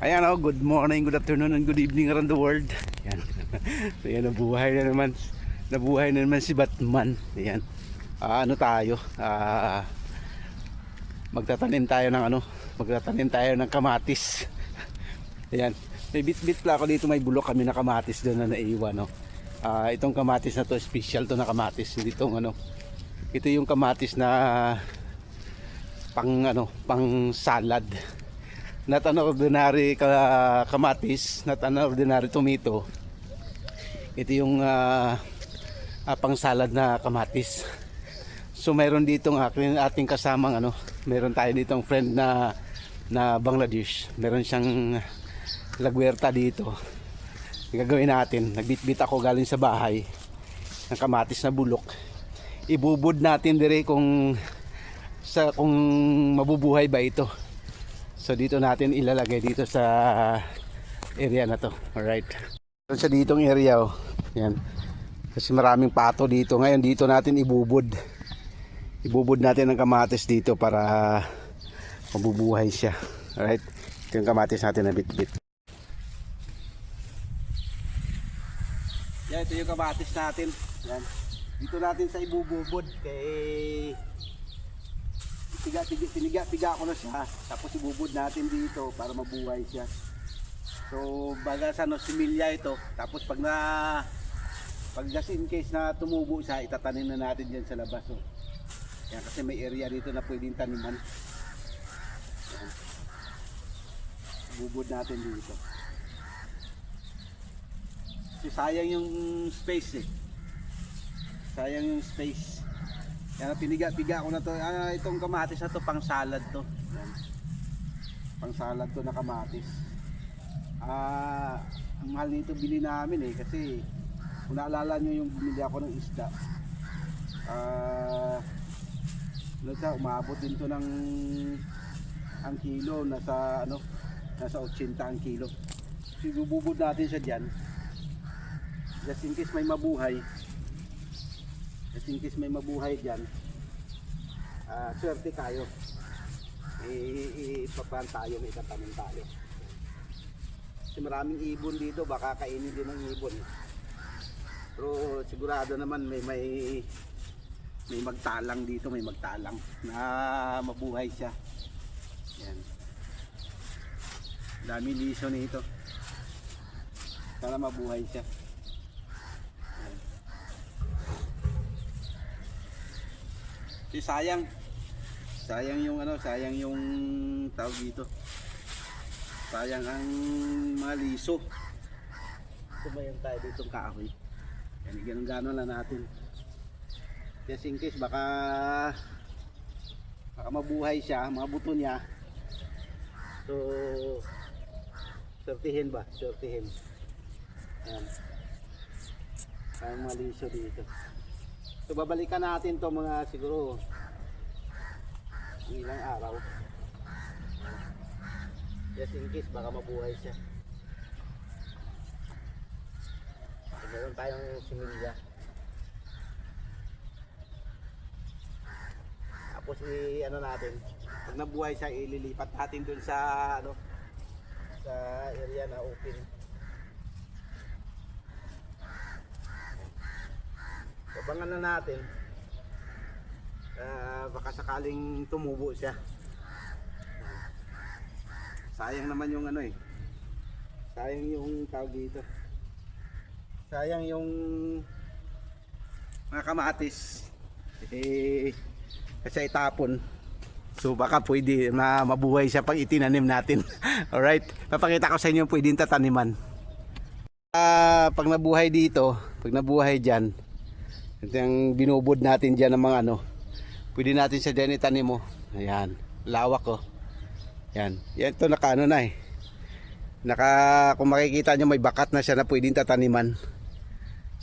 Ayan o, good morning, good afternoon, and good evening around the world. Ayan. So yan, nabuhay na naman. Nabuhay na naman si Batman. Ayan. Ano tayo? Magtatanim tayo ng magtatanim tayo ng kamatis. Ayan. May bit-bit pala ako dito, may bulok kami na kamatis doon na naiwan, no. Itong kamatis na to, special to na kamatis. Itong ito yung kamatis na pang salad. Not an ordinary kamatis, not an ordinary tomato. Ito yung pang salad na kamatis. So mayroon ditong ating kasamang meron tayo ditong friend na Bangladesh. Meron siyang lagwerta dito. Gagawin natin, nagbitbit ako galing sa bahay ng kamatis na bulok. Ibubud natin dire kung mabubuhay ba ito. So dito natin ilalagay dito sa area na to. Alright. Sa ditong area yan. Kasi maraming pato dito. Ngayon dito natin ibubud. Ibubud natin ang kamatis dito para mabubuhay siya. Alright. Ito yung kamatis natin na bit-bit. Yan, ito yung kamatis natin. Yan. Dito natin sa ibububod kay piga ko na siya, tapos ibubod natin dito para mabuhay siya. So baga sa similya ito, tapos pag just in case na tumubo siya, itatanim na natin diyan sa labas. Yan, kasi may area dito na pwedeng taniman. Yan. Ibubod natin dito. Kasi sayang yung space sayang yung space. Yan, piniga ko na to. Itong kamatis na to pang salad to. Yan. Pang salad to na kamatis. Ang mahal nito bili namin kasi kung naalala nyo yung bumili ako ng isda. Umabot din to ng ang kilo nasa nasa 80 ang kilo. So ibububod natin siya diyan. Just in case may mabuhay. Just in case may mabuhay dyan, swerte tayo. Ipapan tayo, may itatanim tayo. Kasi maraming ibon dito, baka kainin din ng ibon. Pero sigurado naman may magtalang dito, may magtalang na mabuhay siya. Yan. Dami liso nito. Sana mabuhay siya. Sayang yung sayang yung tawag dito. Sayang ang mga liso. Tumayan tayo ditong kahoy. Yan, ganun-ganon lang natin. Just in case baka mabuhay siya, mga buto niya. So sortihin ba? Sortihin. Yan. Ang mga liso dito. So babalikan natin to mga siguro ilang araw. Just in case baka mabuhay siya. So, meron tayong similya. Tapos natin, pag nabuhay siya ililipat natin dun sa sa area na open. Abangan na natin. Baka sakaling tumubo siya. Sayang naman yung sayang yung tawag dito. Sayang yung mga kamatis. Kasi itapon. So baka pwede mabuhay siya pag itinanim natin. Alright. Papakita ko sa inyo yung pwedeng tataniman. Pag nabuhay dito, pag nabuhay dyan, ito yung binubod natin dyan ng mga pwede natin siya dyan itanim mo. Ayan, lawak Yan, ito naka na kung makikita nyo may bakat na siya na pwedeng tataniman.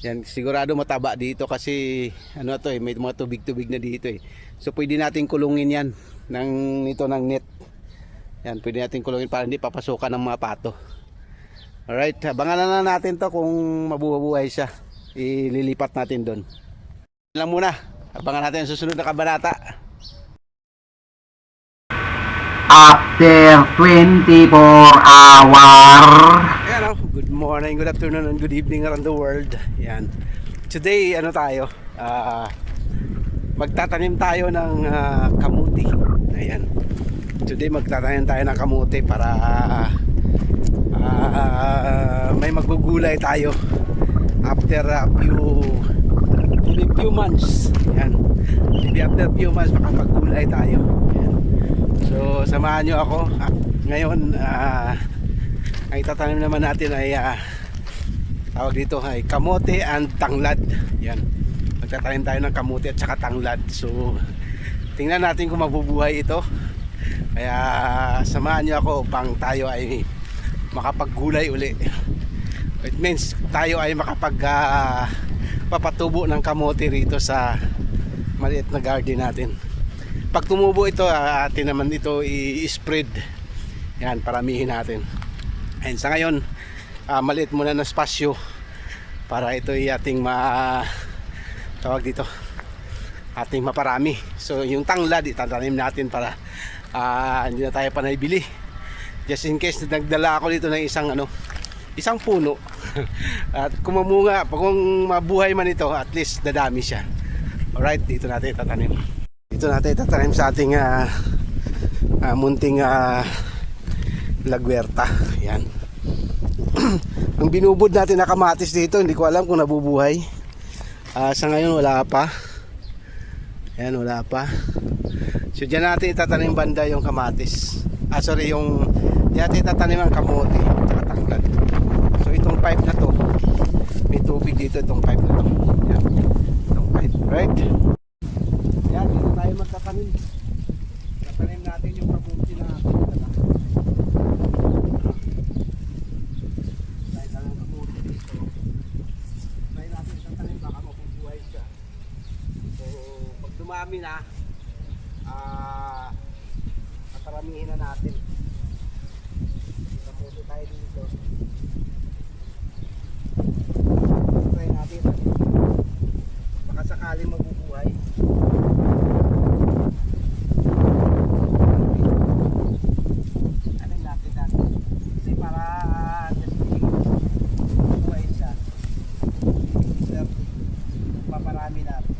Yan, sigurado mataba dito kasi may mga tubig-tubig na dito So pwede natin kulungin yan ng net. Yan, pwede natin kulungin para hindi papasukan ng mga pato. Alright, abangan na natin to kung mabubuhay siya. Ililipat natin doon. Lang muna, abangan natin ang susunod na kabanata. after 24 hour. Ayan o, good morning, good afternoon, and good evening around the world. Yan. Today, ano tayo? Magtatanim tayo ng kamuti. Ayan. Today, magtatanim tayo ng kamuti para may magugulay tayo after a few months. Ayan. Maybe after a few months, makapagulay tayo. Ayan. So, samahan nyo ako. Ngayon, ang itatanim naman natin ay tawag dito ay kamote and tanglad. Yan. Magtatanim tayo ng kamote at saka tanglad. So tingnan natin kung mabubuhay ito. Kaya samahan niyo ako upang tayo ay makapaggulay uli. It means tayo ay papatubo ng kamote rito sa maliit na garden natin. Pag tumubo ito, atin naman ito i-spread. Yan, paramihin natin. And sa ngayon, maliit muna na spasyo para ito ay ating tawag dito, ating maparami. So yung tanglad itatanim natin para hindi na tayo panay bili, just in case nagdala ako dito ng isang puno at kumamunga, kung mabuhay man ito, at least dadami siya. Alright, dito natin itatanim. Dito natin itatanim sa ating munting lagwerta. Yan. Ang binubod natin na kamatis dito, hindi ko alam kung nabubuhay. Sa ngayon wala pa. Ayan, wala pa. So dyan natin itatanim banda yung kamatis. Dyan natin itatanim ang kamote at tanglad. So itong pipe na to, may tubig dito itong pipe na to. Ayan. Itong pipe, right? Ayan, dito tayo magtatanim. Tatanim natin yung kamote na dumami na, paparamihin na natin. Kamuti tayo dito. Try natin. Baka sakaling mabubuhay. Anin natin. Kasi para just mabubuhay siya. Paparami natin.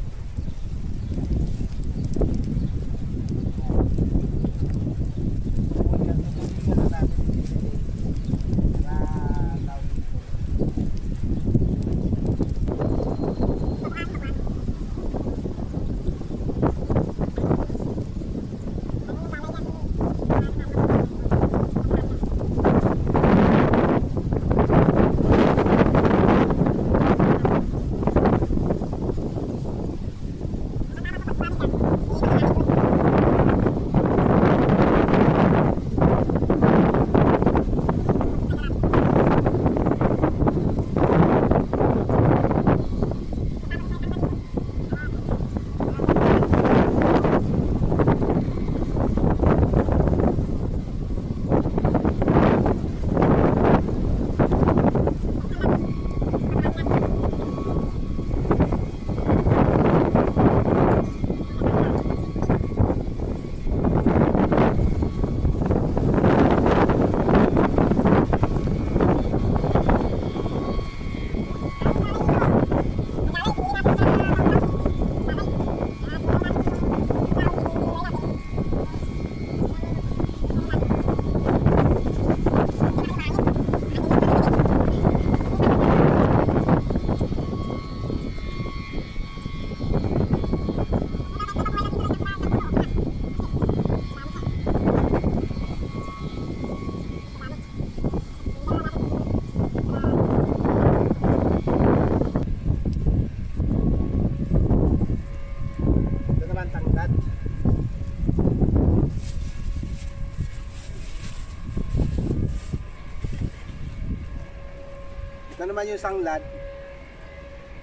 Ito naman yung sanglad.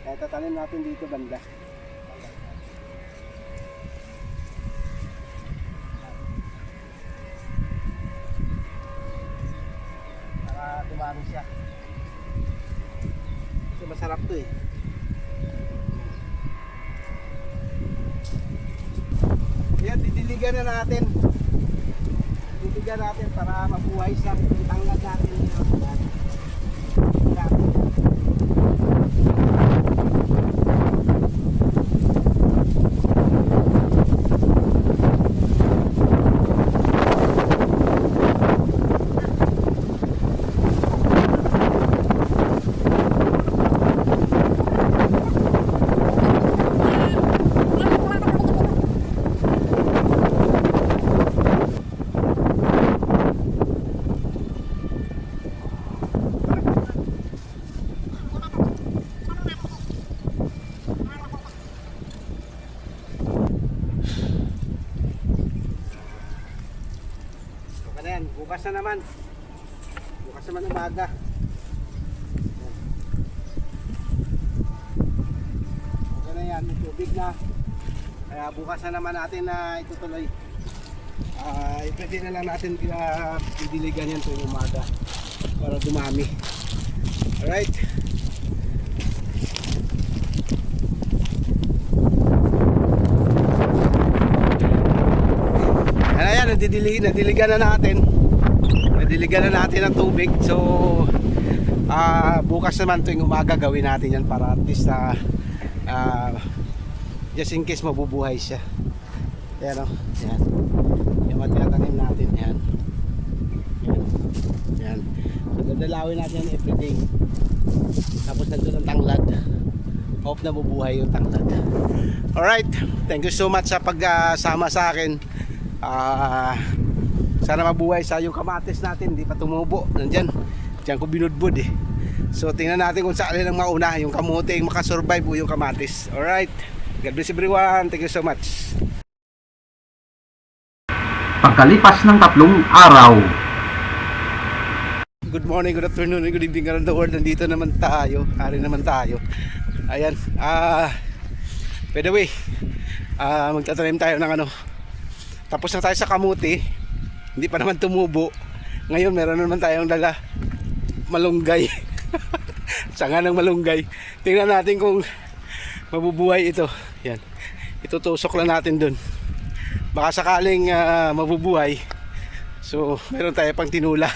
Kaya tatanim natin dito banda. Para dumami siya. Kasi masarap to eh. Yan, didiligan na natin. didiligan natin para mabuhay sa tanglad natin. Yan. Yan, bukas na naman. Bukas naman umaga. Okay na yan, may tubig na. Kaya bukas na naman natin na itutuloy. Pwede na lang natin didiligan yan tuwing umaga para dumami. Alright. Ayan, nadiligan na natin. Nadiligan na natin ang tubig. So bukas naman tuwing umaga gawin natin yan para at least just in case mabubuhay siya. Ayan o, yan. Yung matiyatanim natin, yan. Yan. Yan. So dadalawin natin yan everyday. Tapos nandun ang tanglad. Hope na bubuhay yung tanglad. Alright, thank you so much sa pagsama sa akin. Sana mabuhay sa yung kamatis natin, hindi pa tumubo. Nandyan, dyan ko binudbud eh. So tingnan natin kung saan ang mauna, yung kamote yung makasurvive o yung kamatis. Alright, God bless everyone, thank you so much. Pagkalipas ng 3 araw, Good morning, good afternoon, good evening around the world. Nandito naman tayo, hari naman tayo. Ayan, by the way, magtatanim tayo ng ano. Tapos na tayo sa kamuti. Hindi pa naman tumubo. Ngayon meron naman tayong dala malunggay. Sanga ng malunggay. Tingnan natin kung mabubuhay ito. Yan. Itutusok lang natin dun. Baka sakaling mabubuhay. So meron tayo pang tinula.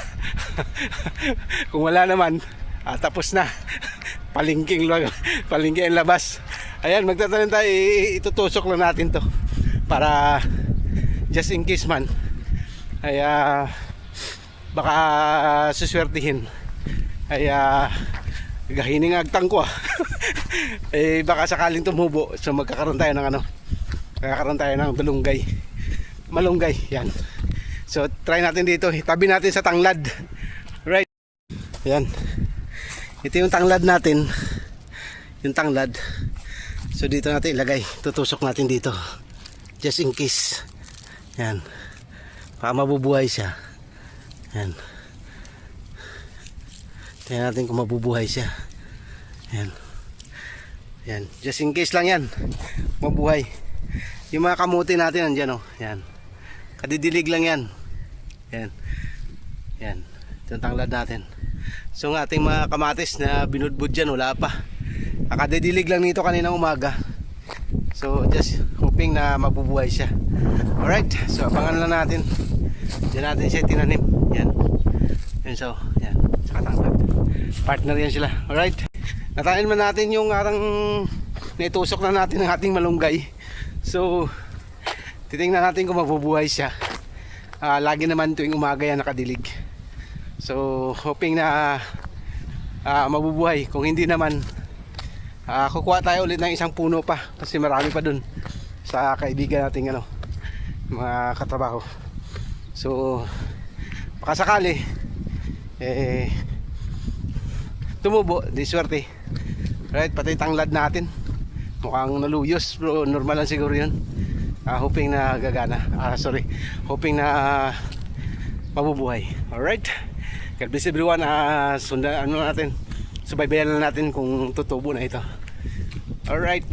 Kung wala naman, tapos na. Palingking ang labas. Ayan, magtatanim tayo. Itutusok lang natin to. Para just in case man ay baka suswertihin ay gahining agtang ko eh baka sakaling tumubo, so magkakaroon tayo ng malunggay yan. So try natin dito, itabi natin sa tanglad, right? Yan, ito yung tanglad natin, yung tanglad. So dito natin ilagay, tutusok natin dito just in case. Yan. Para mabubuhay siya. Yan. Tingnan natin kung mabubuhay siya. Yan. Yan. Just in case lang yan. Mabuhay. Yung mga kamuti natin nandyan oh. Yan. Kadidilig lang yan. Yan. Yan. Ito ang tanglad natin. So ang ating mga kamatis na binudbud dyan, wala pa. Kadidilig lang nito kanina umaga. So just hoping na mabubuhay siya. Alright, so abangan lang natin. Diyan natin siya tinanim. Yan. Yan, so, yan. Saka tanglad. Partner yan sila. Alright. Natain man natin yung arang naitusok na natin ng ating malunggay. So titingnan natin kung mabubuhay siya. Lagi naman tuwing umaga yan nakadilig. So hoping na mabubuhay. Kung hindi naman, kukuha tayo ulit ng isang puno pa. Kasi marami pa dun sa kaibigan nating mga katrabaho. So baka sakali tumubo, di swerte. Right, pati tanglad natin mukhang naluyos, pero normal lang siguro yun. Hoping na gagana, hoping na mabubuhay. Alright, God bless everyone. Sundan natin, subaybayan lang natin kung tutubo na ito. Alright.